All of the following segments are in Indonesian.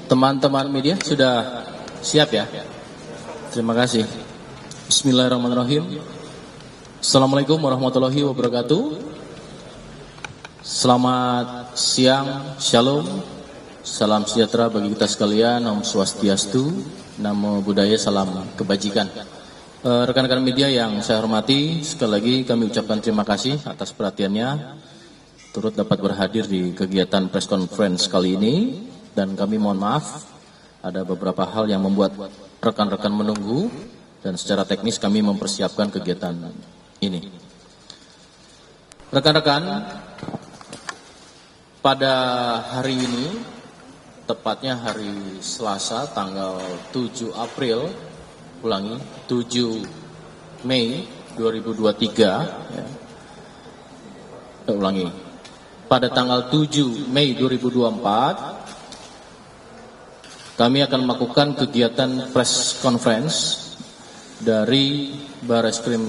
Teman-teman media sudah siap ya? Terima kasih. Bismillahirrahmanirrahim. Assalamualaikum warahmatullahi wabarakatuh. Selamat siang, shalom, salam sejahtera bagi kita sekalian, Om Swastiastu, Namo Buddhaya, salam kebajikan. Rekan-rekan media yang saya hormati, sekali lagi kami ucapkan terima kasih atas perhatiannya, turut dapat berhadir di kegiatan press conference kali ini. Dan kami mohon maaf, ada beberapa hal yang membuat rekan-rekan menunggu, dan secara teknis kami mempersiapkan kegiatan ini. Rekan-rekan, pada hari ini, tepatnya hari Selasa, tanggal 7 April, 7 Mei 2023, pada tanggal 7 Mei 2024, kami akan melakukan kegiatan press conference dari Barreskrim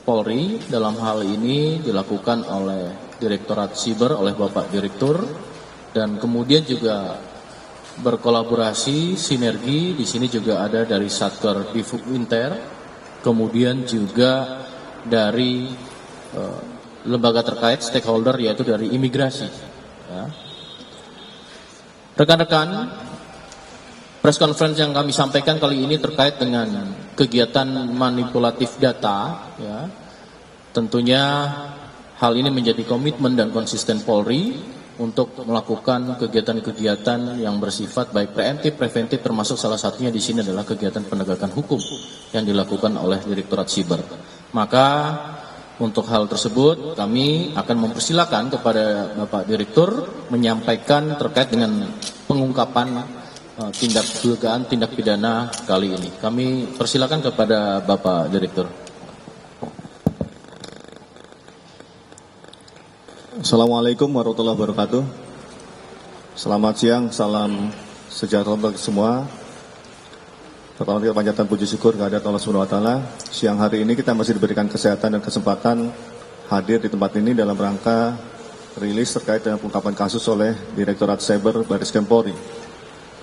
Polri. Dalam hal ini dilakukan oleh Direktorat Siber, oleh Bapak Direktur, dan kemudian juga berkolaborasi, sinergi. Di sini juga ada dari Satker Divubinter, kemudian juga dari lembaga terkait stakeholder, yaitu dari imigrasi. Rekan-rekan, press conference yang kami sampaikan kali ini terkait dengan kegiatan manipulatif data. Tentunya hal ini menjadi komitmen dan konsisten Polri untuk melakukan kegiatan-kegiatan yang bersifat baik preemptif, preventif, termasuk salah satunya di sini adalah kegiatan penegakan hukum yang dilakukan oleh Direktorat Siber. Maka untuk hal tersebut kami akan mempersilakan kepada Bapak Direktur menyampaikan terkait dengan pengungkapan tindak dugaan tindak pidana kali ini. Kami persilakan kepada Bapak Direktur. Assalamualaikum warahmatullahi wabarakatuh. Selamat siang, salam sejahtera bagi semua. Pertama kita panjatkan puji syukur kehadirat Allah Subhanahu wa taala. Siang hari ini kita masih diberikan kesehatan dan kesempatan hadir di tempat ini dalam rangka rilis terkait dengan pengungkapan kasus oleh Direktorat Cyber Barreskrim Polri.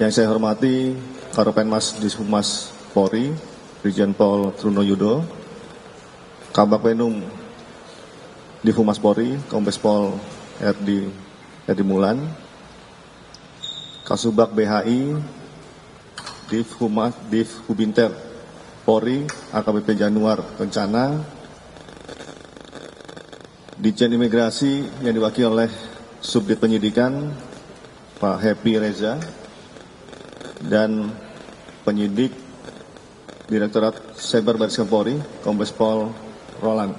Yang saya hormati Karopenmas Dishumas Polri, Brigjen Pol Trunoyudo, Kabak Penum Divhumas Polri, Kombes Pol Erdi Mulan, Kasubag BHI, Divhubinter Polri, AKBP Januar Rencana, Ditjen Imigrasi yang diwakili oleh Subdit Penyidikan Pak Happy Reza, dan penyidik Direktorat Cyber Barreskrim Polri, Kombes Pol Roland,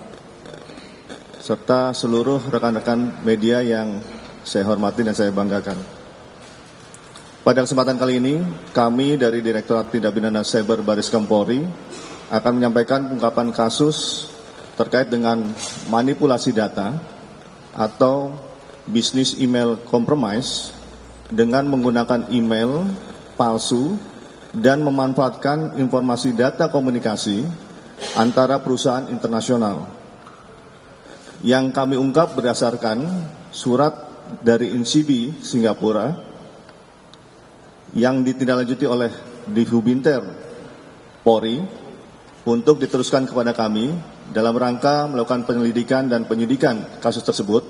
serta seluruh rekan-rekan media yang saya hormati dan saya banggakan. Pada kesempatan kali ini, kami dari Direktorat Tindak Pidana Cyber Barreskrim Polri akan menyampaikan pengungkapan kasus terkait dengan manipulasi data atau bisnis email compromise dengan menggunakan email palsu dan memanfaatkan informasi data komunikasi antara perusahaan internasional. Yang kami ungkap berdasarkan surat dari INSIBI Singapura yang ditindaklanjuti oleh Divhubinter Polri untuk diteruskan kepada kami dalam rangka melakukan penyelidikan dan penyidikan kasus tersebut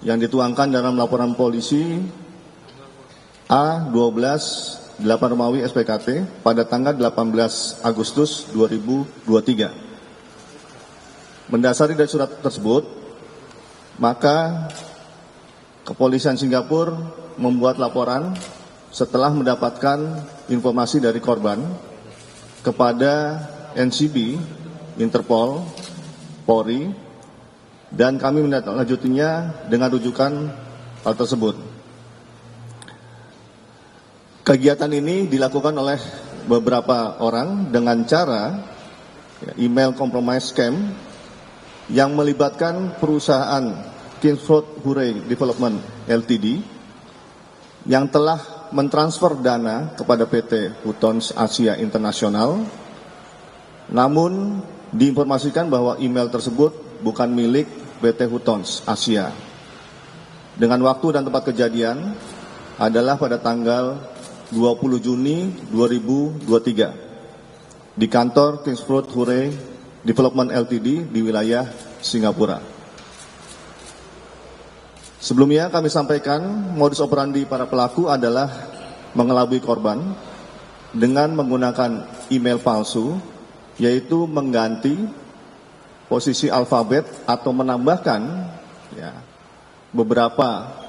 yang dituangkan dalam laporan polisi A12 8 Romawi SPKT pada tanggal 18 Agustus 2023. Mendasari dari surat tersebut, maka Kepolisian Singapura membuat laporan setelah mendapatkan informasi dari korban kepada NCB, Interpol, Polri, dan kami menindaklanjutinya dengan rujukan hal tersebut. Kegiatan ini dilakukan oleh beberapa orang dengan cara email compromise scam yang melibatkan perusahaan Kingsford Hooray Development Ltd yang telah mentransfer dana kepada PT Hutons Asia Internasional, namun diinformasikan bahwa email tersebut bukan milik PT Hutons Asia. Dengan waktu dan tempat kejadian adalah pada tanggal 20 Juni 2023 di kantor Kingsford Hure Development Ltd di wilayah Singapura. Sebelumnya kami sampaikan modus operandi para pelaku adalah mengelabui korban dengan menggunakan email palsu, yaitu mengganti posisi alfabet atau menambahkan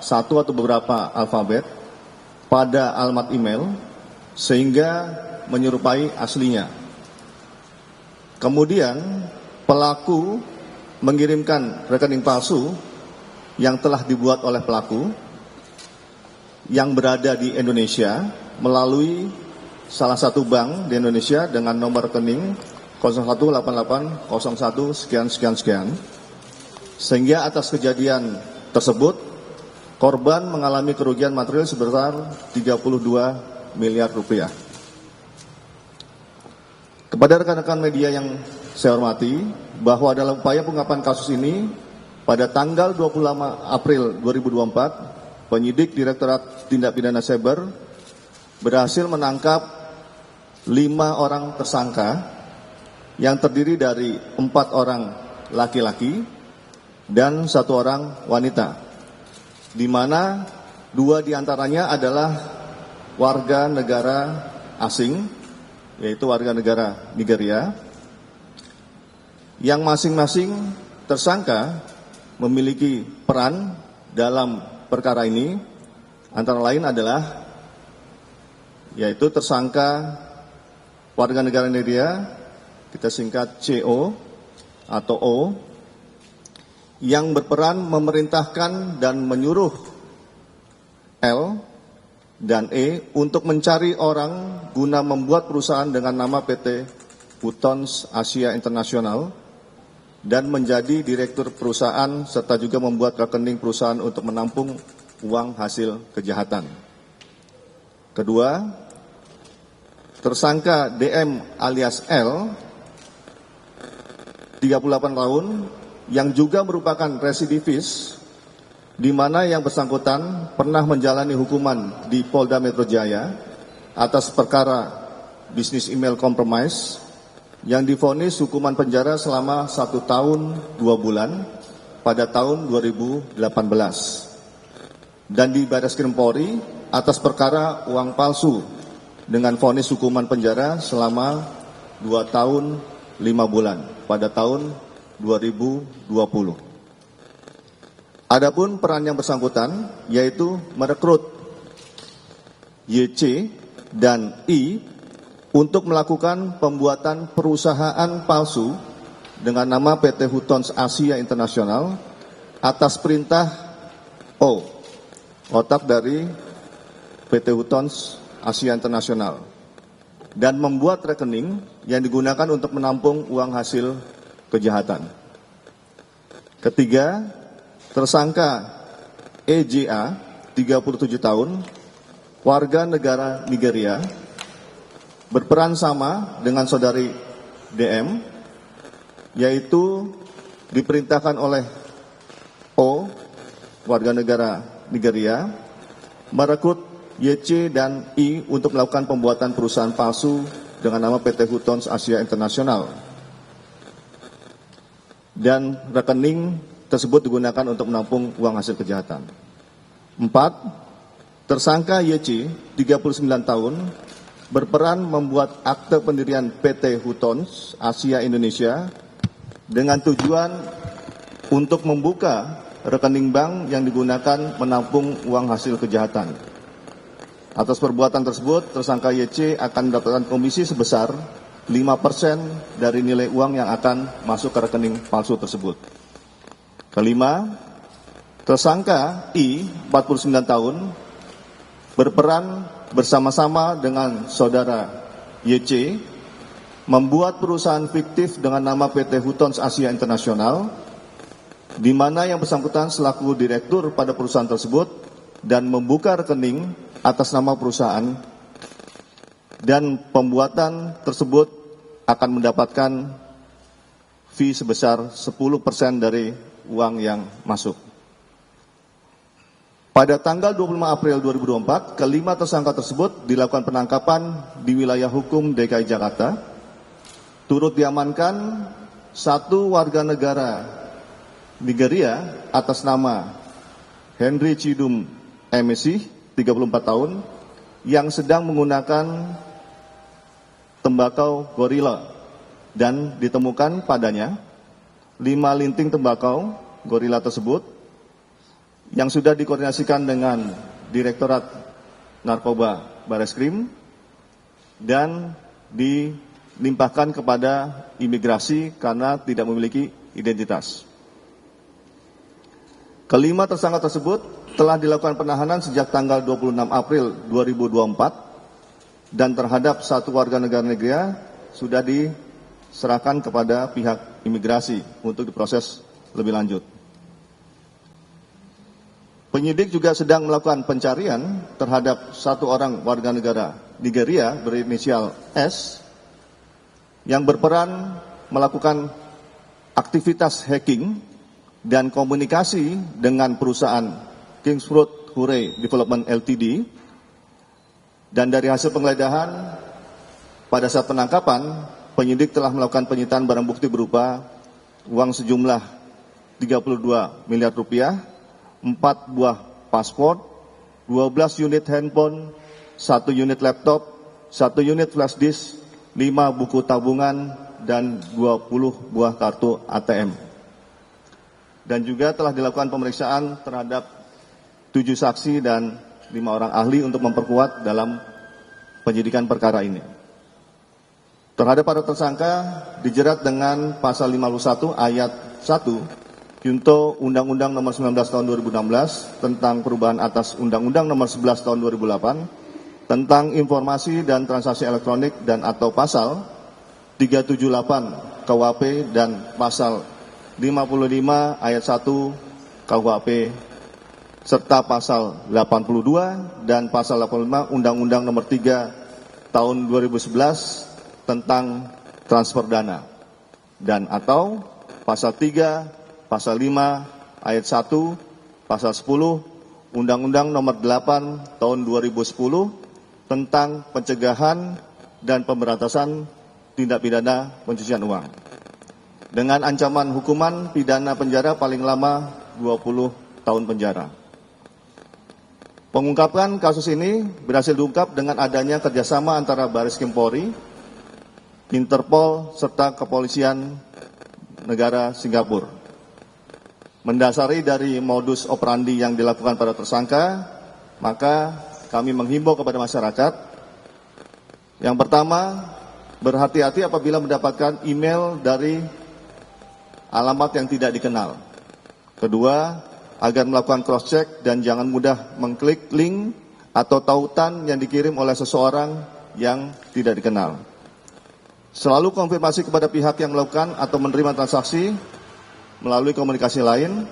satu atau beberapa alfabet pada alamat email sehingga menyerupai aslinya. Kemudian pelaku mengirimkan rekening palsu yang telah dibuat oleh pelaku yang berada di Indonesia melalui salah satu bank di Indonesia dengan nomor rekening 018801 sekian, sehingga atas kejadian tersebut korban mengalami kerugian material sebesar 32 miliar rupiah. Kepada rekan-rekan media yang saya hormati, bahwa dalam upaya pengungkapan kasus ini, pada tanggal 25 April 2024, penyidik Direktorat Tindak Pidana Cyber berhasil menangkap 5 orang tersangka yang terdiri dari 4 orang laki-laki dan 1 orang wanita, di mana 2 diantaranya adalah warga negara asing, yaitu warga negara Nigeria, yang masing-masing tersangka memiliki peran dalam perkara ini, antara lain adalah yaitu tersangka warga negara Nigeria, kita singkat CO atau O, yang berperan memerintahkan dan menyuruh L dan E untuk mencari orang guna membuat perusahaan dengan nama PT Hutons Asia International dan menjadi direktur perusahaan serta juga membuat rekening perusahaan untuk menampung uang hasil kejahatan. Kedua, tersangka DM alias L, 38 tahun, yang juga merupakan residivis, di mana yang bersangkutan pernah menjalani hukuman di Polda Metro Jaya atas perkara bisnis email compromise, yang divonis hukuman penjara selama 1 tahun 2 bulan pada tahun 2018, dan di Barreskrim Polri atas perkara uang palsu dengan vonis hukuman penjara selama 2 tahun 5 bulan pada tahun 2020. Adapun peran yang bersangkutan yaitu merekrut YC dan I untuk melakukan pembuatan perusahaan palsu dengan nama PT Hutons Asia International atas perintah O, otak dari PT Hutons Asia International, dan membuat rekening yang digunakan untuk menampung uang hasil kejahatan. Ketiga, tersangka EJA, 37 tahun, warga negara Nigeria, berperan sama dengan saudari DM, yaitu diperintahkan oleh O, warga negara Nigeria, merekrut YC dan I untuk melakukan pembuatan perusahaan palsu dengan nama PT Hutons Asia International, dan rekening tersebut digunakan untuk menampung uang hasil kejahatan. 4. Tersangka YC, 39 tahun, berperan membuat akte pendirian PT Hutons Asia Indonesia dengan tujuan untuk membuka rekening bank yang digunakan menampung uang hasil kejahatan. Atas perbuatan tersebut, tersangka YC akan mendapatkan komisi sebesar 5% dari nilai uang yang akan masuk ke rekening palsu tersebut. Kelima, tersangka I, 49 tahun, berperan bersama-sama dengan saudara YC membuat perusahaan fiktif dengan nama PT Hutons Asia International, di mana yang bersangkutan selaku direktur pada perusahaan tersebut dan membuka rekening atas nama perusahaan, dan pembuatan tersebut akan mendapatkan fee sebesar 10% dari uang yang masuk. Pada tanggal 25 April 2024, kelima tersangka tersebut dilakukan penangkapan di wilayah hukum DKI Jakarta. Turut diamankan satu warga negara Nigeria atas nama Henry Chidum MSc, 34 tahun, yang sedang menggunakan tembakau gorila dan ditemukan padanya 5 linting tembakau gorila tersebut yang sudah dikoordinasikan dengan Direktorat Narkoba Bareskrim dan dilimpahkan kepada imigrasi karena tidak memiliki identitas. Kelima tersangka tersebut telah dilakukan penahanan sejak tanggal 26 April 2024 dan terhadap satu warga negara Nigeria sudah diserahkan kepada pihak imigrasi untuk diproses lebih lanjut. Penyidik juga sedang melakukan pencarian terhadap satu orang warga negara Nigeria berinisial S yang berperan melakukan aktivitas hacking dan komunikasi dengan perusahaan Kingsfruit Hure Development Ltd. Dan dari hasil penggeledahan pada saat penangkapan, penyidik telah melakukan penyitaan barang bukti berupa uang sejumlah 32 miliar rupiah, 4 buah paspor, 12 unit handphone, 1 unit laptop, 1 unit flash disk, 5 buku tabungan, dan 20 buah kartu ATM. Dan juga telah dilakukan pemeriksaan terhadap 7 saksi dan 5 orang ahli untuk memperkuat dalam penyidikan perkara ini. Terhadap para tersangka dijerat dengan pasal 51 ayat 1 Junto Undang-Undang Nomor 19 Tahun 2016 tentang perubahan atas Undang-Undang Nomor 11 Tahun 2008 tentang informasi dan transaksi elektronik dan atau pasal 378 KUHP dan pasal 55 ayat 1 KUHP serta pasal 82 dan pasal 85 Undang-Undang Nomor 3 Tahun 2011 tentang transfer dana dan atau pasal 3 Pasal 5 ayat 1, pasal 10, Undang-Undang Nomor 8 Tahun 2010 tentang pencegahan dan pemberantasan tindak pidana pencucian uang. Dengan ancaman hukuman pidana penjara paling lama 20 tahun penjara. Pengungkapan kasus ini berhasil diungkap dengan adanya kerjasama antara Bareskrim Polri, Interpol, serta Kepolisian Negara Singapura. Mendasari dari modus operandi yang dilakukan pada tersangka, maka kami menghimbau kepada masyarakat. Yang pertama, berhati-hati apabila mendapatkan email dari alamat yang tidak dikenal. Kedua, agar melakukan cross-check dan jangan mudah mengklik link atau tautan yang dikirim oleh seseorang yang tidak dikenal. Selalu konfirmasi kepada pihak yang melakukan atau menerima transaksi melalui komunikasi lain,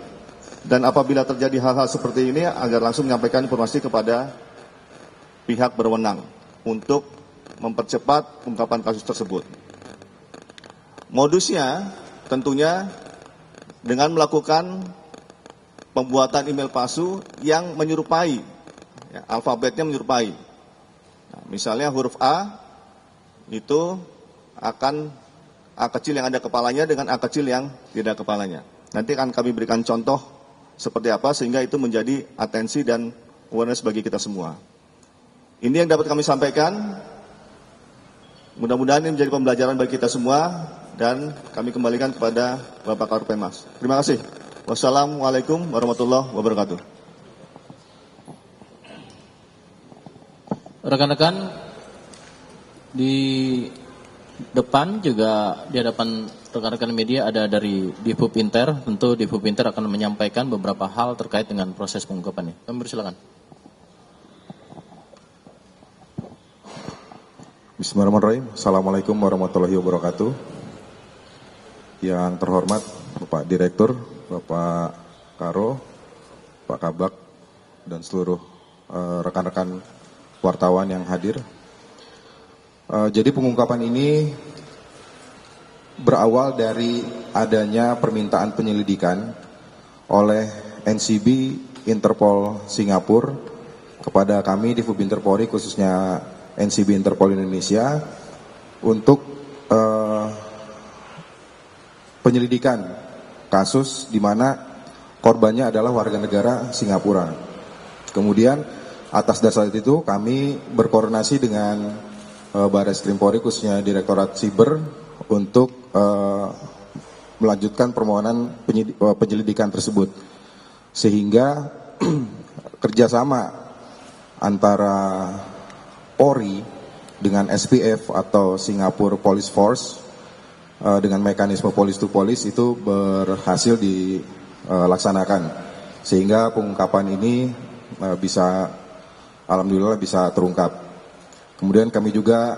dan apabila terjadi hal-hal seperti ini agar langsung menyampaikan informasi kepada pihak berwenang untuk mempercepat pengungkapan kasus tersebut. Modusnya tentunya dengan melakukan pembuatan email palsu yang menyerupai, alfabetnya menyerupai. Nah, misalnya huruf A itu akan A kecil yang ada kepalanya dengan A kecil yang tidak kepalanya. Nanti akan kami berikan contoh seperti apa sehingga itu menjadi atensi dan awareness bagi kita semua. Ini yang dapat kami sampaikan. Mudah-mudahan ini menjadi pembelajaran bagi kita semua dan kami kembalikan kepada Bapak Karopenmas. Terima kasih. Wassalamualaikum warahmatullahi wabarakatuh. Rekan-rekan di depan juga di hadapan rekan-rekan media ada dari Divhub Inter. Tentu Divhub Inter akan menyampaikan beberapa hal terkait dengan proses pengungkapan ini. Kami persilakan. Bismillahirrahmanirrahim. Assalamualaikum warahmatullahi wabarakatuh. Yang terhormat Bapak Direktur, Bapak Karo, Pak Kabak, dan seluruh rekan-rekan wartawan yang hadir. Jadi pengungkapan ini berawal dari adanya permintaan penyelidikan oleh NCB Interpol Singapura kepada kami di Hubinter Polri, khususnya NCB Interpol Indonesia, untuk penyelidikan kasus di mana korbannya adalah warga negara Singapura. Kemudian atas dasar itu kami berkoordinasi dengan Barreskrim Polri, khususnya Direktorat Siber, untuk melanjutkan permohonan penyelidikan tersebut, sehingga kerjasama antara Polri dengan SPF atau Singapore Police Force dengan mekanisme police to police itu berhasil dilaksanakan, sehingga pengungkapan ini alhamdulillah bisa terungkap. Kemudian kami juga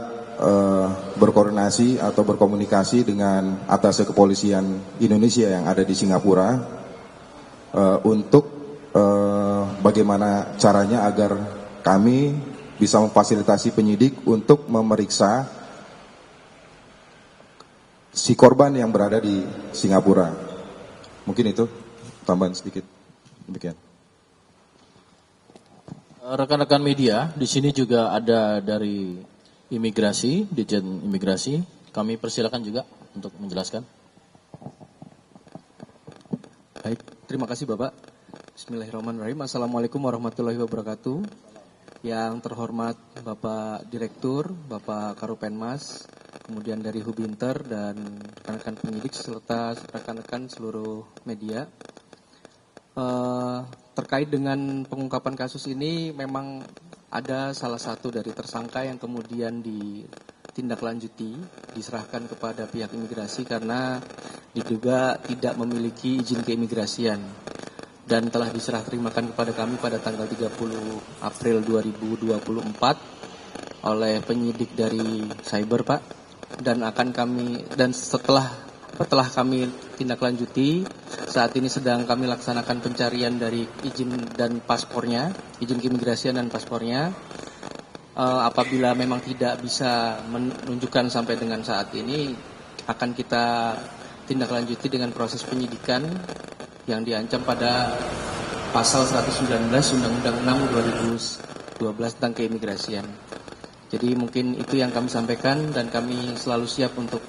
berkoordinasi atau berkomunikasi dengan atasé kepolisian Indonesia yang ada di Singapura untuk bagaimana caranya agar kami bisa memfasilitasi penyidik untuk memeriksa si korban yang berada di Singapura. Mungkin itu tambahan sedikit. Demikian. Rekan-rekan media, di sini juga ada dari imigrasi, Ditjen Imigrasi. Kami persilakan juga untuk menjelaskan. Baik, terima kasih Bapak. Bismillahirrahmanirrahim. Assalamualaikum warahmatullahi wabarakatuh. Yang terhormat Bapak Direktur, Bapak Karopenmas, kemudian dari Hubinter dan rekan-rekan penyidik serta rekan-rekan seluruh media. Terkait dengan pengungkapan kasus ini, memang ada salah satu dari tersangka yang kemudian ditindaklanjuti, diserahkan kepada pihak imigrasi karena diduga tidak memiliki izin keimigrasian, dan telah diserah terimakan kepada kami pada tanggal 30 April 2024 oleh penyidik dari Cyber, Pak. Dan setelah kami tindak lanjuti, saat ini sedang kami laksanakan pencarian dari izin dan paspornya, izin keimigrasian dan paspornya. Apabila memang tidak bisa menunjukkan sampai dengan saat ini, akan kita tindak lanjuti dengan proses penyidikan yang diancam pada pasal 119 Undang-Undang 6 2012 tentang keimigrasian. Jadi mungkin itu yang kami sampaikan, dan kami selalu siap untuk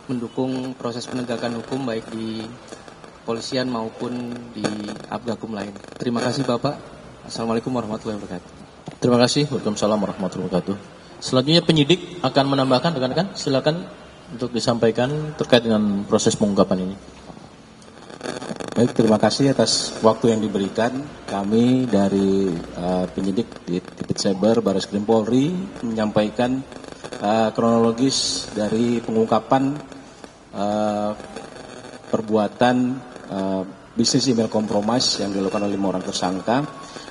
mendukung proses penegakan hukum baik di kepolisian maupun di Abgakum lain. Terima kasih Bapak. Assalamualaikum warahmatullahi wabarakatuh. Terima kasih. Waalaikumsalam warahmatullahi wabarakatuh. Selanjutnya penyidik akan menambahkan, rekan-rekan. Silakan untuk disampaikan terkait dengan proses pengungkapan ini. Baik, terima kasih atas waktu yang diberikan. Kami dari penyidik di Divit Cyber Barreskrim Polri menyampaikan kronologis dari pengungkapan perbuatan bisnis email kompromis yang dilakukan oleh 5 orang tersangka.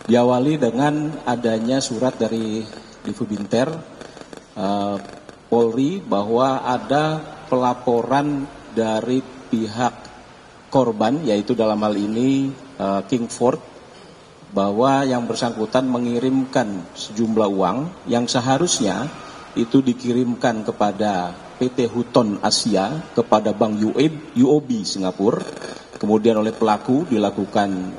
Diawali dengan adanya surat dari Divubinter Polri bahwa ada pelaporan dari pihak korban, yaitu dalam hal ini Kingford, bahwa yang bersangkutan mengirimkan sejumlah uang yang seharusnya itu dikirimkan kepada PT Hutton Asia, kepada Bank UOB Singapura. Kemudian oleh pelaku dilakukan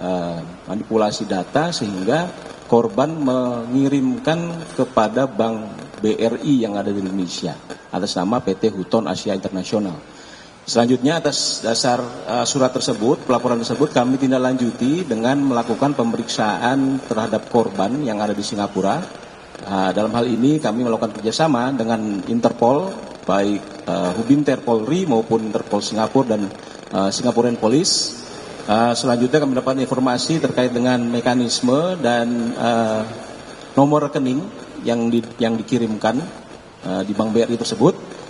manipulasi data sehingga korban mengirimkan kepada Bank BRI yang ada di Indonesia atas nama PT Hutton Asia Internasional. Selanjutnya atas dasar surat tersebut, pelaporan tersebut, kami tindak lanjuti dengan melakukan pemeriksaan terhadap korban yang ada di Singapura. Dalam hal ini kami melakukan kerjasama dengan Interpol, baik Hubinter Polri maupun Interpol Singapura dan Singaporean Police. Selanjutnya kami mendapat informasi terkait dengan mekanisme dan nomor rekening yang dikirimkan di Bank BRI tersebut.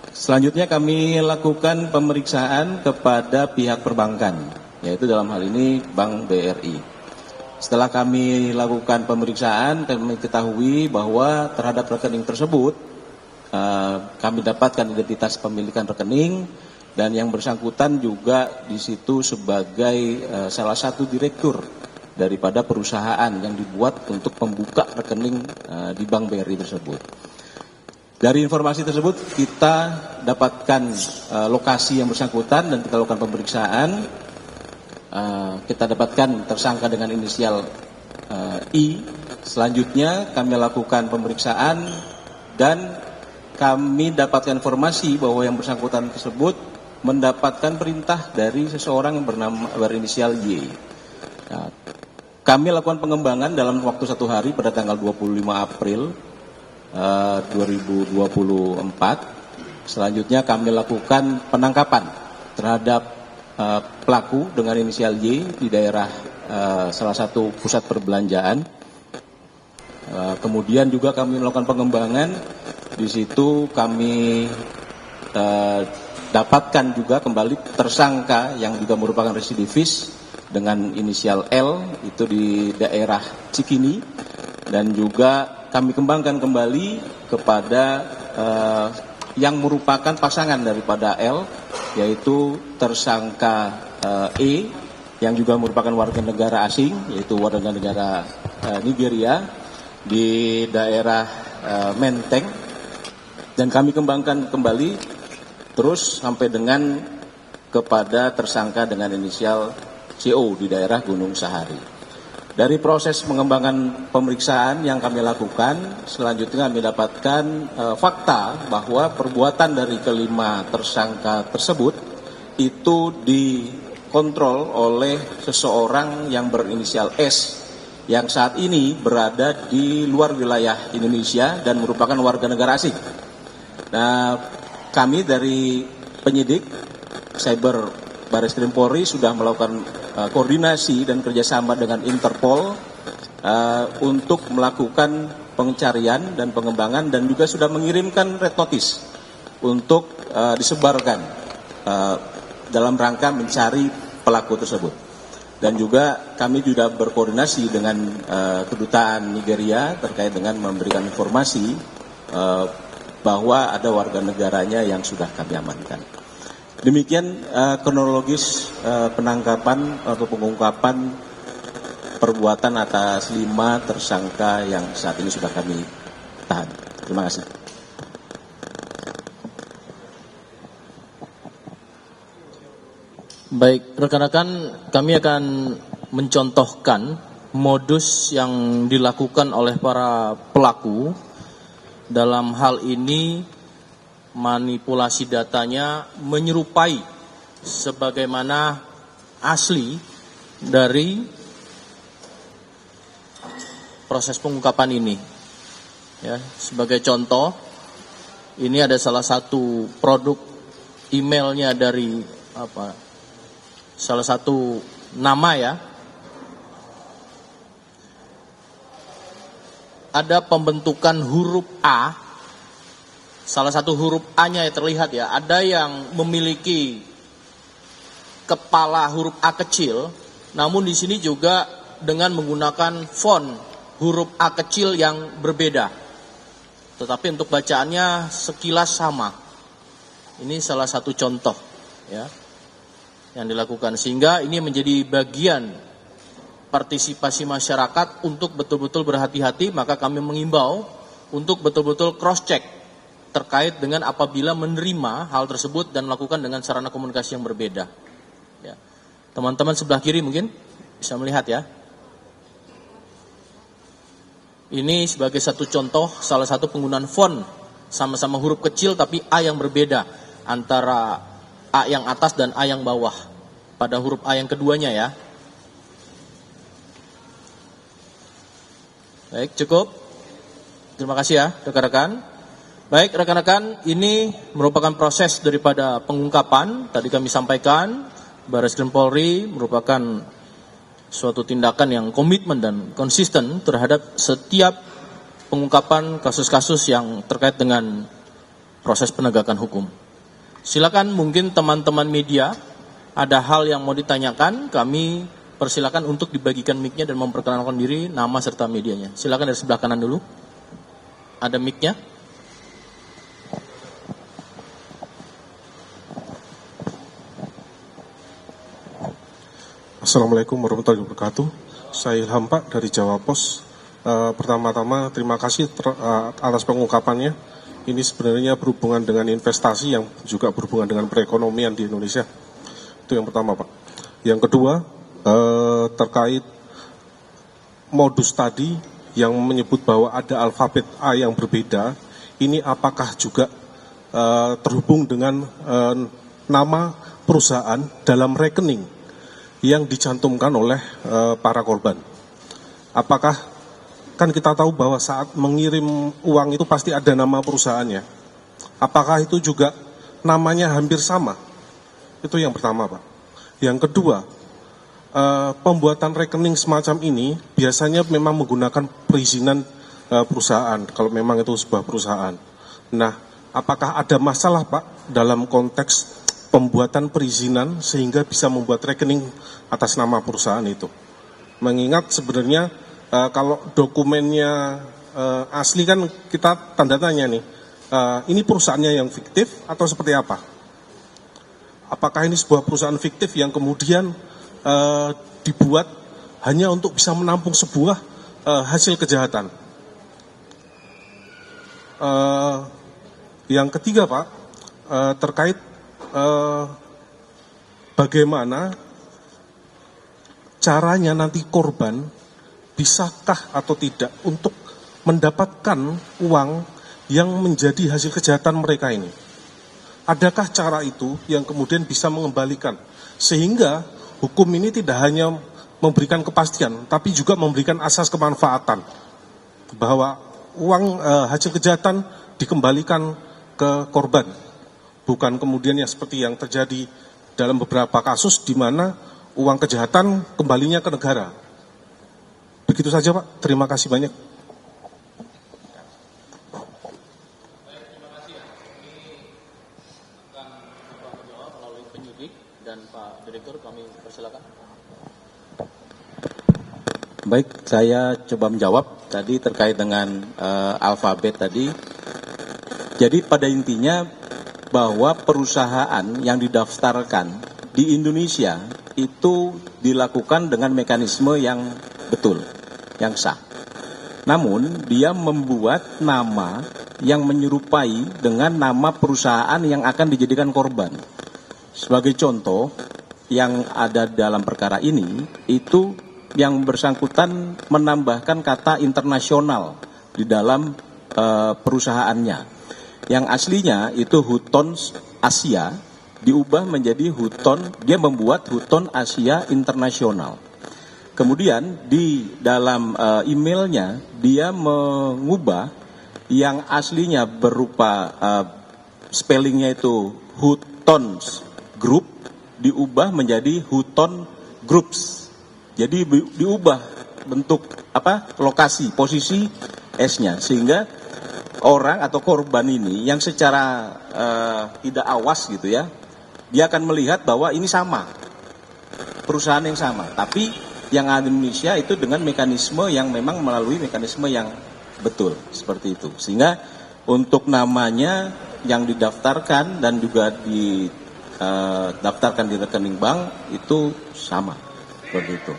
Selanjutnya kami lakukan pemeriksaan kepada pihak perbankan, yaitu dalam hal ini Bank BRI. Setelah kami lakukan pemeriksaan, kami ketahui bahwa terhadap rekening tersebut kami dapatkan identitas pemilikan rekening, dan yang bersangkutan juga di situ sebagai salah satu direktur daripada perusahaan yang dibuat untuk membuka rekening di Bank BRI tersebut. Dari informasi tersebut kita dapatkan lokasi yang bersangkutan dan kita lakukan pemeriksaan. kita dapatkan tersangka dengan inisial I. Selanjutnya kami lakukan pemeriksaan dan kami dapatkan informasi bahwa yang bersangkutan tersebut mendapatkan perintah dari seseorang yang berinisial Y. Nah, kami lakukan pengembangan dalam waktu 1 hari pada tanggal 25 April 2024. Selanjutnya kami lakukan penangkapan terhadap pelaku dengan inisial Y di daerah salah satu pusat perbelanjaan. Kemudian juga kami melakukan pengembangan, di situ kami dapatkan juga kembali tersangka yang juga merupakan residivis dengan inisial L, itu di daerah Cikini, dan juga kami kembangkan kembali kepada yang merupakan pasangan daripada L, yaitu tersangka E, yang juga merupakan warga negara asing, yaitu warga negara Nigeria, di daerah Menteng, dan kami kembangkan kembali terus sampai dengan kepada tersangka dengan inisial CO di daerah Gunung Sahari. Dari proses pengembangan pemeriksaan yang kami lakukan, selanjutnya kami dapatkan fakta bahwa perbuatan dari kelima tersangka tersebut itu dikontrol oleh seseorang yang berinisial S, yang saat ini berada di luar wilayah Indonesia dan merupakan warga negara asing. Nah, kami dari penyidik Cyber Barreskrim Polri sudah melakukan koordinasi dan kerjasama dengan Interpol untuk melakukan pencarian dan pengembangan, dan juga sudah mengirimkan red notice untuk disebarkan dalam rangka mencari pelaku tersebut. Dan juga kami juga berkoordinasi dengan kedutaan Nigeria terkait dengan memberikan informasi bahwa ada warga negaranya yang sudah kami amankan. Demikian kronologis penangkapan atau pengungkapan perbuatan atas 5 tersangka yang saat ini sudah kami tahan. Terima kasih. Baik, rekan-rekan, kami akan mencontohkan modus yang dilakukan oleh para pelaku. Dalam hal ini manipulasi datanya menyerupai sebagaimana asli dari proses pengungkapan ini. Ya, sebagai contoh, ini ada salah satu produk emailnya dari salah satu nama ya. Ada pembentukan huruf A, salah satu huruf A-nya ya terlihat ya, ada yang memiliki kepala huruf A kecil, namun di sini juga dengan menggunakan font huruf A kecil yang berbeda. Tetapi untuk bacaannya sekilas sama. Ini salah satu contoh ya yang dilakukan, sehingga ini menjadi bagian partisipasi masyarakat untuk betul-betul berhati-hati. Maka kami mengimbau untuk betul-betul cross check terkait dengan apabila menerima hal tersebut dan melakukan dengan sarana komunikasi yang berbeda ya. Teman-teman sebelah kiri mungkin bisa melihat ya, ini sebagai satu contoh salah satu penggunaan font sama-sama huruf kecil tapi A yang berbeda antara A yang atas dan A yang bawah pada huruf A yang keduanya ya. Baik, cukup. Terima kasih ya rekan-rekan. Baik rekan-rekan, ini merupakan proses daripada pengungkapan. Tadi kami sampaikan Barreskrim Polri merupakan suatu tindakan yang komitmen dan konsisten terhadap setiap pengungkapan kasus-kasus yang terkait dengan proses penegakan hukum. Silakan mungkin teman-teman media ada hal yang mau ditanyakan, kami persilakan untuk dibagikan mic-nya dan memperkenalkan diri, nama serta medianya. Silakan dari sebelah kanan dulu. Ada mic-nya. Assalamualaikum warahmatullahi wabarakatuh. Saya Ilham Pak dari Jawa Pos. Pertama-tama terima kasih atas pengungkapannya. Ini sebenarnya berhubungan dengan investasi yang juga berhubungan dengan perekonomian di Indonesia. Itu yang pertama Pak. Yang kedua, terkait modus tadi yang menyebut bahwa ada alfabet A yang berbeda, ini apakah juga terhubung dengan nama perusahaan dalam rekening yang dicantumkan oleh para korban? Apakah, kan kita tahu bahwa saat mengirim uang itu pasti ada nama perusahaannya. Apakah itu juga namanya hampir sama? Itu yang pertama, Pak. Yang kedua, pembuatan rekening semacam ini biasanya memang menggunakan perizinan perusahaan, kalau memang itu sebuah perusahaan. Nah, apakah ada masalah, Pak, dalam konteks pembuatan perizinan sehingga bisa membuat rekening atas nama perusahaan itu? Mengingat sebenarnya kalau dokumennya asli kan kita tanda tanya nih, ini perusahaannya yang fiktif atau seperti apa? Apakah ini sebuah perusahaan fiktif yang kemudian dibuat hanya untuk bisa menampung sebuah hasil kejahatan? Yang ketiga, Pak, terkait bagaimana caranya nanti korban bisakah atau tidak untuk mendapatkan uang yang menjadi hasil kejahatan mereka ini. Adakah cara itu yang kemudian bisa mengembalikan sehingga hukum ini tidak hanya memberikan kepastian tapi juga memberikan asas kemanfaatan bahwa uang hasil kejahatan dikembalikan ke korban, bukan kemudian yang seperti yang terjadi dalam beberapa kasus di mana uang kejahatan kembalinya ke negara. Begitu saja, Pak. Terima kasih banyak. Terima kasih. Ini akan Bapak menjawab melalui penyidik dan Pak Direktur, kami persilakan. Baik, saya coba menjawab tadi terkait dengan alfabet tadi. Jadi pada intinya bahwa perusahaan yang didaftarkan di Indonesia itu dilakukan dengan mekanisme yang betul, yang sah. Namun dia membuat nama yang menyerupai dengan nama perusahaan yang akan dijadikan korban. Sebagai contoh, yang ada dalam perkara ini itu yang bersangkutan menambahkan kata internasional di dalam perusahaannya. Yang aslinya itu Hutton Asia diubah menjadi Hutton, dia membuat Hutton Asia Internasional. Kemudian di dalam emailnya dia mengubah yang aslinya berupa spellingnya itu Hutton Group diubah menjadi Hutton Groups. Jadi diubah bentuk lokasi, posisi S-nya sehingga orang atau korban ini yang secara tidak awas gitu ya, dia akan melihat bahwa ini sama, perusahaan yang sama, tapi yang ada di Indonesia itu dengan mekanisme yang memang melalui mekanisme yang betul, seperti itu. Sehingga untuk namanya yang didaftarkan dan juga didaftarkan di rekening bank itu sama, seperti itu.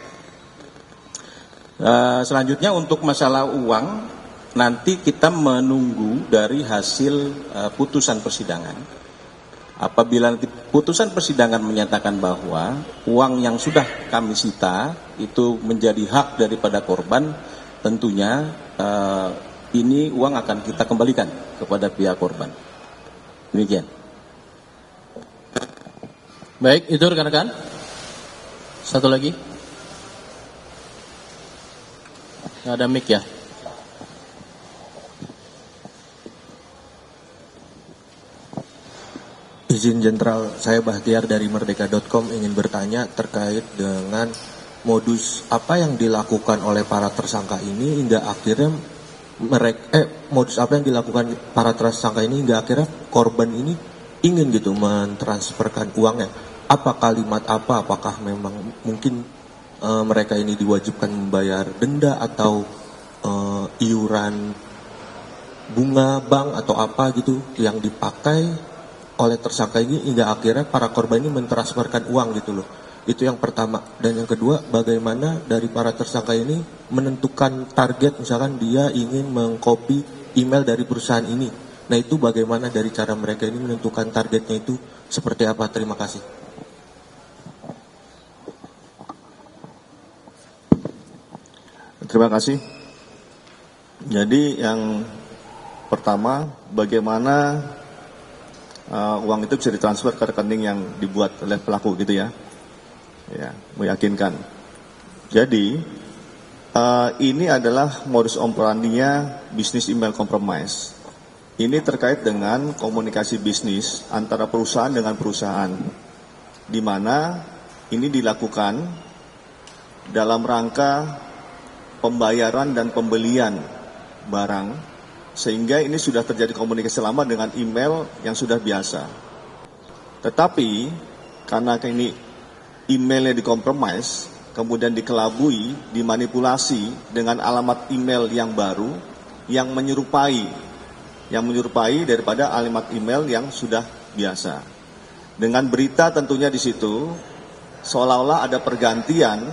Selanjutnya untuk masalah uang, nanti kita menunggu dari hasil putusan persidangan. Apabila nanti putusan persidangan menyatakan bahwa uang yang sudah kami sita itu menjadi hak daripada korban, tentunya ini uang akan kita kembalikan kepada pihak korban. Demikian. Baik, itu rekan-rekan. Satu lagi. Nggak ada mic ya? Izin Jenderal, saya Bahtiar dari Merdeka.com ingin bertanya terkait dengan modus apa yang dilakukan oleh para tersangka ini hingga akhirnya modus apa yang dilakukan para tersangka ini hingga akhirnya korban ini ingin gitu mentransferkan uangnya. Apa kalimat apa? Apakah memang mungkin mereka ini diwajibkan membayar denda atau iuran bunga bank atau apa gitu yang dipakai oleh tersangka ini hingga akhirnya para korban ini mentransferkan uang gitu loh. Itu yang pertama. Dan yang kedua, bagaimana dari para tersangka ini menentukan target, misalkan dia ingin mengcopy email dari perusahaan ini. Nah itu bagaimana dari cara mereka ini menentukan targetnya itu seperti apa? Terima kasih. Terima kasih. Jadi yang pertama, bagaimana uang itu bisa ditransfer ke rekening yang dibuat oleh pelaku gitu ya. Ya, meyakinkan. Jadi ini adalah modus operandinya bisnis email compromise. Ini terkait dengan komunikasi bisnis antara perusahaan dengan perusahaan, di mana ini dilakukan dalam rangka pembayaran dan pembelian barang, sehingga ini sudah terjadi komunikasi lama dengan email yang sudah biasa. Tetapi karena ini emailnya dikompromis, kemudian dikelabui, dimanipulasi dengan alamat email yang baru, yang menyerupai daripada alamat email yang sudah biasa. Dengan berita tentunya di situ, seolah-olah ada pergantian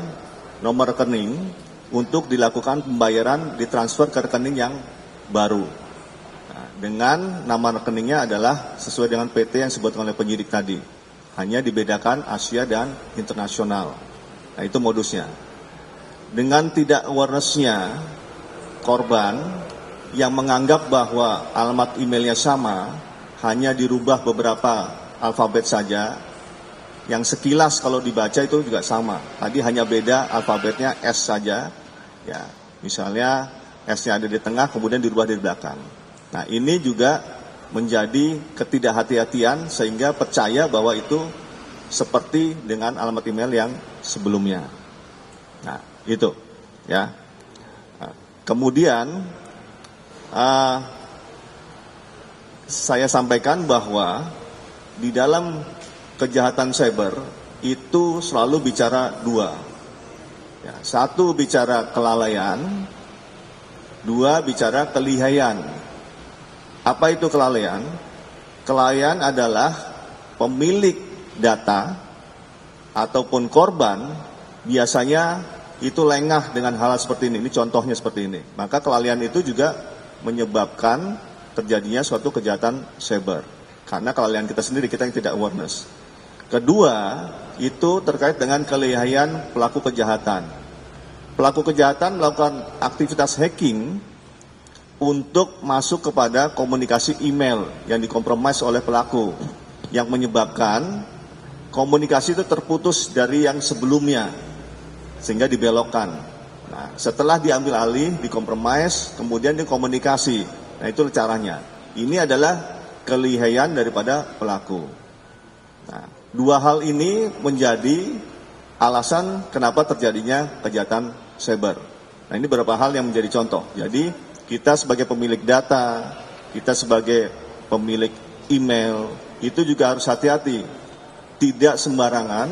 nomor rekening untuk dilakukan pembayaran ditransfer ke rekening yang baru. Nah, dengan nama rekeningnya adalah sesuai dengan PT yang disebutkan oleh penyidik tadi. Hanya dibedakan Asia dan internasional. Nah, itu modusnya. Dengan tidak awareness-nya korban yang menganggap bahwa alamat emailnya sama, hanya dirubah beberapa alfabet saja, yang sekilas kalau dibaca itu juga sama. Tadi hanya beda alfabetnya S saja, ya. Misalnya S-nya ada di tengah, kemudian dirubah di belakang. Nah, ini juga menjadi ketidakhati-hatian sehingga percaya bahwa itu seperti dengan alamat email yang sebelumnya. Nah, itu, ya. Nah, kemudian saya sampaikan bahwa di dalam kejahatan cyber itu selalu bicara dua. Ya, satu bicara kelalaian, dua bicara kelihaian. Apa itu kelalaian? Kelalaian adalah pemilik data ataupun korban biasanya itu lengah dengan hal seperti ini. Ini contohnya seperti ini. Maka kelalaian itu juga menyebabkan terjadinya suatu kejahatan cyber. Karena kelalaian kita sendiri, kita yang tidak awareness. Kedua, itu terkait dengan kelihaian pelaku kejahatan. Pelaku kejahatan melakukan aktivitas hacking untuk masuk kepada komunikasi email yang dikompromis oleh pelaku, yang menyebabkan komunikasi itu terputus dari yang sebelumnya, sehingga dibelokkan. Nah, setelah diambil alih, dikompromis, kemudian dikomunikasi. Nah, itu caranya. Ini adalah kelihaian daripada pelaku. Nah, dua hal ini menjadi alasan kenapa terjadinya kejahatan cyber. Nah, ini beberapa hal yang menjadi contoh. Jadi, kita sebagai pemilik data, kita sebagai pemilik email, itu juga harus hati-hati. Tidak sembarangan,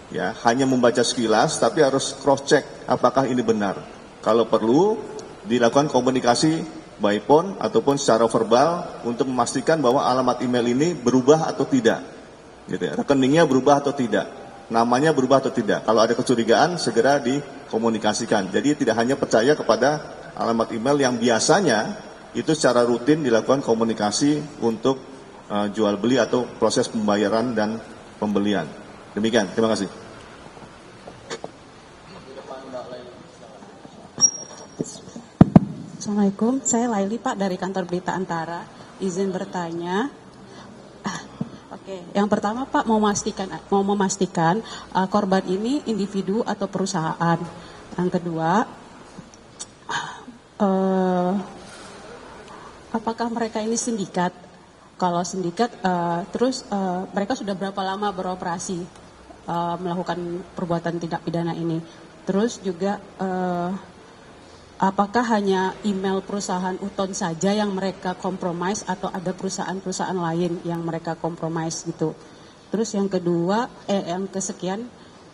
ya, hanya membaca sekilas, tapi harus cross check apakah ini benar. Kalau perlu dilakukan komunikasi by phone ataupun secara verbal untuk memastikan bahwa alamat email ini berubah atau tidak, gitu ya. Rekeningnya berubah atau tidak, namanya berubah atau tidak. Kalau ada kecurigaan segera dikomunikasikan. Jadi tidak hanya percaya kepada alamat email yang biasanya itu secara rutin dilakukan komunikasi untuk jual beli atau proses pembayaran dan pembelian. Demikian, terima kasih. Assalamualaikum, saya Laili Pak dari kantor Berita Antara. Izin bertanya. Oke, yang pertama Pak mau memastikan korban ini individu atau perusahaan. Yang kedua, apakah mereka ini sindikat? Kalau sindikat, terus mereka sudah berapa lama beroperasi melakukan perbuatan tindak pidana ini? Terus juga apakah hanya email perusahaan Uton saja yang mereka kompromis atau ada perusahaan-perusahaan lain yang mereka kompromis gitu? Terus yang kedua, yang kesekian,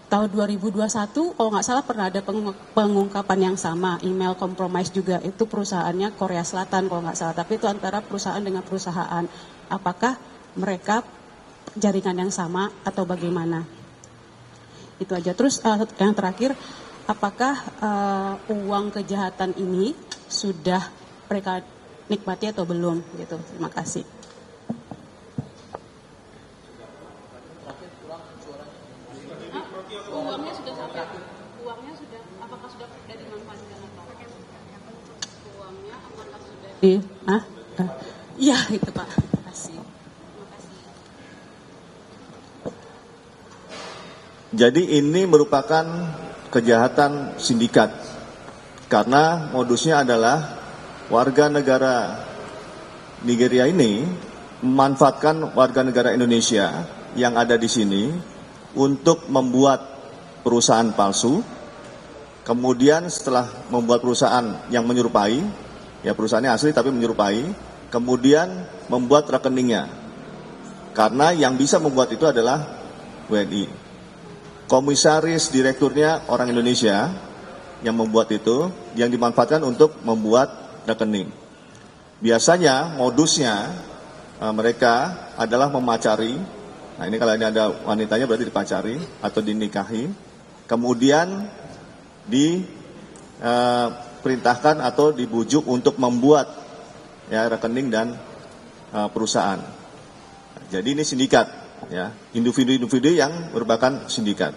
tahun 2021 kalau nggak salah pernah ada pengungkapan yang sama, email kompromis juga, itu perusahaannya Korea Selatan kalau nggak salah, tapi itu antara perusahaan dengan perusahaan. Apakah mereka jaringan yang sama atau bagaimana? Itu aja. Terus yang terakhir, apakah uang kejahatan ini sudah mereka nikmati atau belum gitu? Terima kasih. Uangnya sudah sampai? Uangnya sudah, apakah sudah dimanfaatkan atau? Iya itu Pak. Terima kasih. Jadi ini merupakan kejahatan sindikat karena modusnya adalah warga negara Nigeria ini memanfaatkan warga negara Indonesia yang ada di sini untuk membuat perusahaan palsu. Kemudian setelah membuat perusahaan yang menyerupai, ya perusahaannya asli tapi menyerupai, kemudian membuat rekeningnya. Karena yang bisa membuat itu adalah WNI. Komisaris direkturnya orang Indonesia yang membuat itu, yang dimanfaatkan untuk membuat rekening. Biasanya modusnya mereka adalah memacari. Nah ini kalau ini ada wanitanya berarti dipacari atau dinikahi. Kemudian diperintahkan atau dibujuk untuk membuat ya rekening dan perusahaan. Jadi ini sindikat, ya individu-individu yang merupakan sindikat.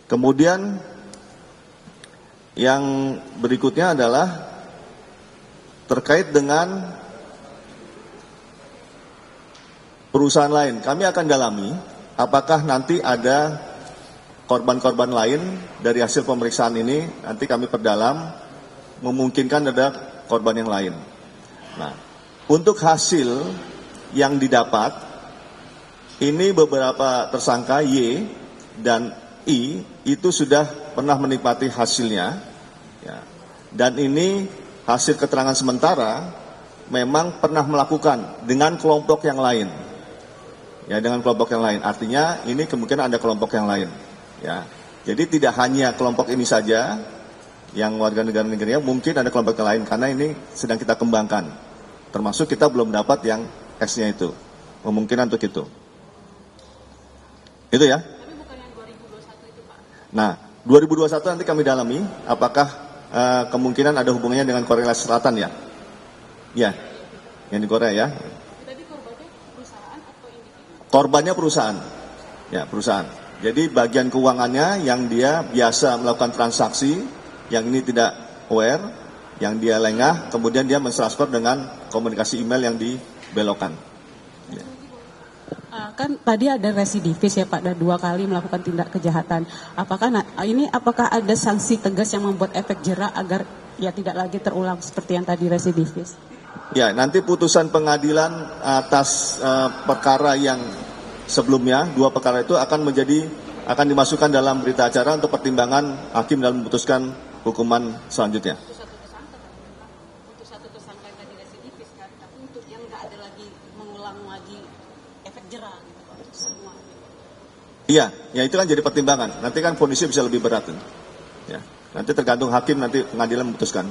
Kemudian yang berikutnya adalah terkait dengan perusahaan lain. Kami akan dalami apakah nanti ada korban-korban lain dari hasil pemeriksaan ini, nanti kami perdalam, memungkinkan ada korban yang lain. Nah, untuk hasil yang didapat, ini beberapa tersangka Y dan I itu sudah pernah menikmati hasilnya, ya. Dan ini hasil keterangan sementara memang pernah melakukan dengan kelompok yang lain, ya dengan kelompok yang lain. Artinya ini kemungkinan ada kelompok yang lain, ya. Jadi tidak hanya kelompok ini saja yang warga negara Nigeria, mungkin ada kelompok yang lain karena ini sedang kita kembangkan. Termasuk kita belum dapat yang X-nya itu, kemungkinan untuk itu. Itu ya. Nah, 2021 nanti kami dalami apakah kemungkinan ada hubungannya dengan Korea Selatan ya? Ya, yang di Korea ya. Tadi korbannya perusahaan atau individu? Korbannya perusahaan, ya perusahaan. Jadi bagian keuangannya yang dia biasa melakukan transaksi, yang ini tidak aware, yang dia lengah, kemudian dia mentransfer dengan komunikasi email yang dibelokkan. Ya. Kan tadi ada residivis ya Pak, ada 2 kali melakukan tindak kejahatan. Apakah ada sanksi tegas yang membuat efek jera agar ya tidak lagi terulang seperti yang tadi residivis? Ya, nanti putusan pengadilan atas perkara yang sebelumnya, 2 perkara itu akan dimasukkan dalam berita acara untuk pertimbangan hakim dalam memutuskan hukuman selanjutnya. Untuk satu tersangka yang tadi residivis kan, tapi untuk yang nggak ada lagi mengulang lagi efek jera gitu Pak, untuk semua. Iya, ya itu kan jadi pertimbangan. Nanti kan vonisnya bisa lebih berat. Ya, nanti tergantung hakim, nanti pengadilan memutuskan.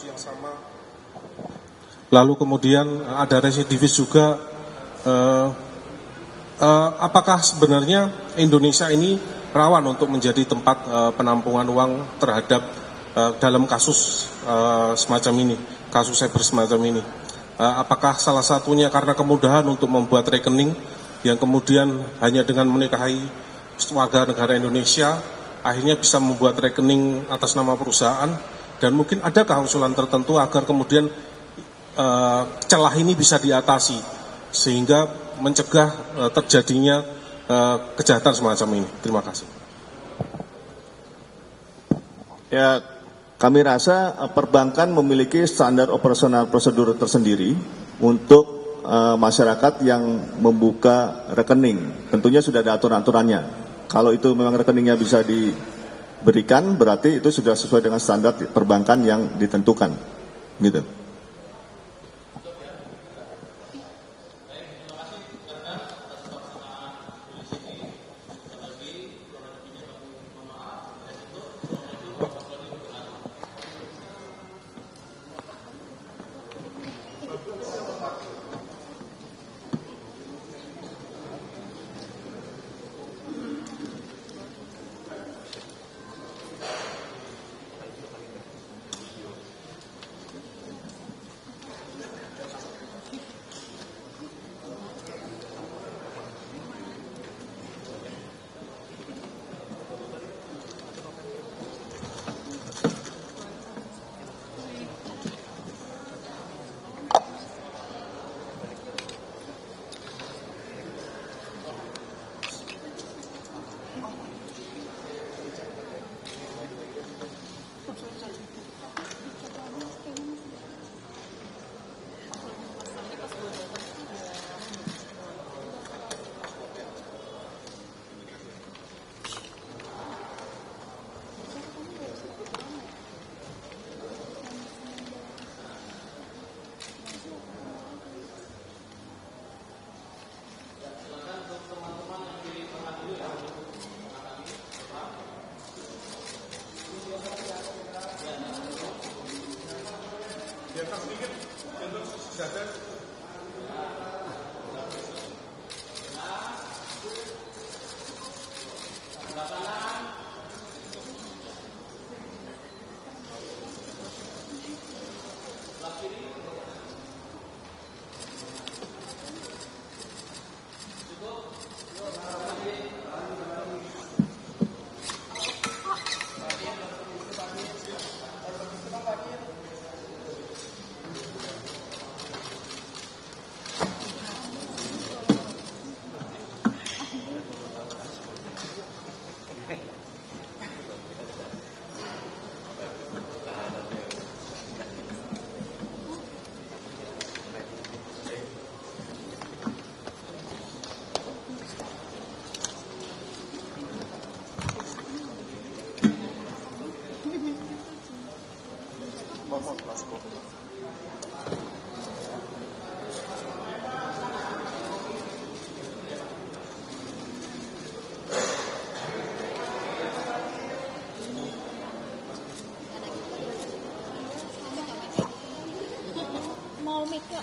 Yang sama. Lalu kemudian ada residivis juga. Apakah sebenarnya Indonesia ini rawan untuk menjadi tempat penampungan uang terhadap dalam kasus semacam ini, kasus cyber semacam ini? Apakah salah satunya karena kemudahan untuk membuat rekening yang kemudian hanya dengan menikahi warga negara Indonesia akhirnya bisa membuat rekening atas nama perusahaan? Dan mungkin adakah usulan tertentu agar kemudian celah ini bisa diatasi sehingga mencegah terjadinya kejahatan semacam ini? Terima kasih. Ya, kami rasa perbankan memiliki standar operasional prosedur tersendiri untuk masyarakat yang membuka rekening. Tentunya sudah ada aturan-aturannya. Kalau itu memang rekeningnya bisa diberikan, berarti itu sudah sesuai dengan standar perbankan yang ditentukan, gitu. Mau mic ya?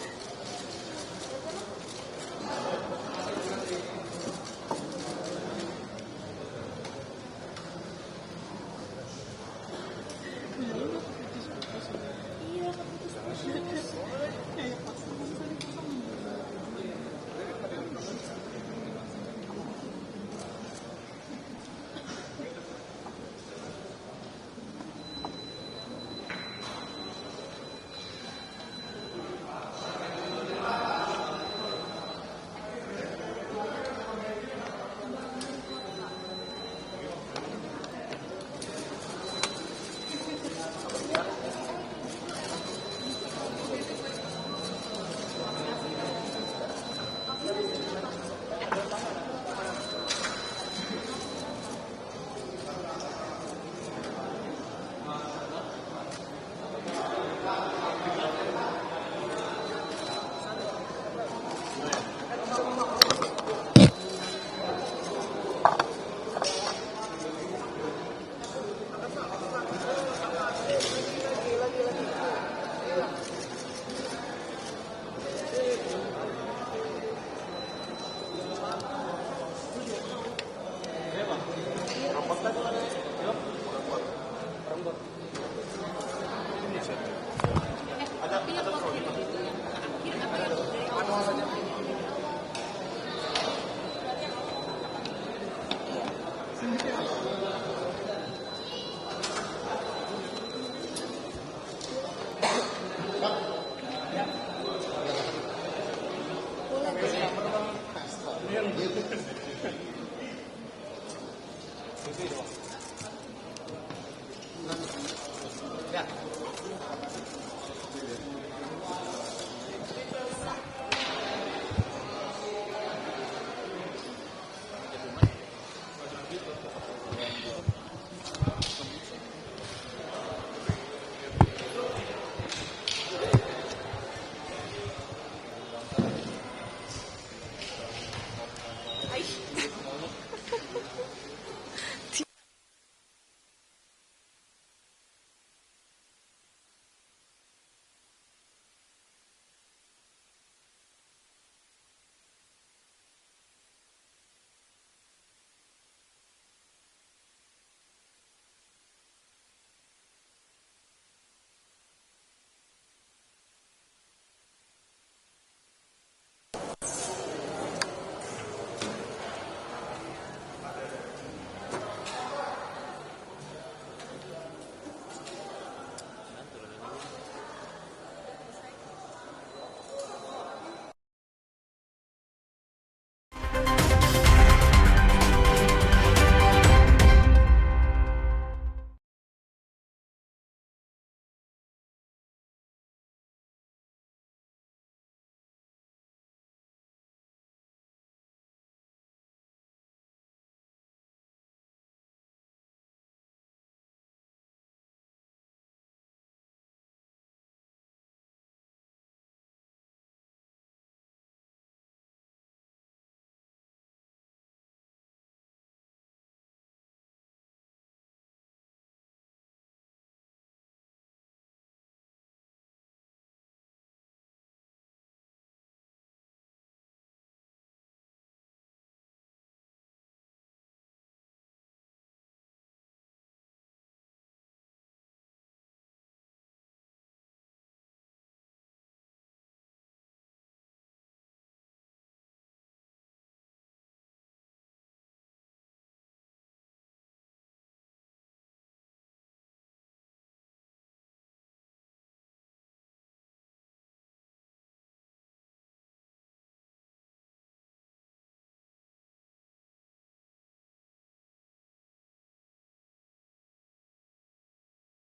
Aish.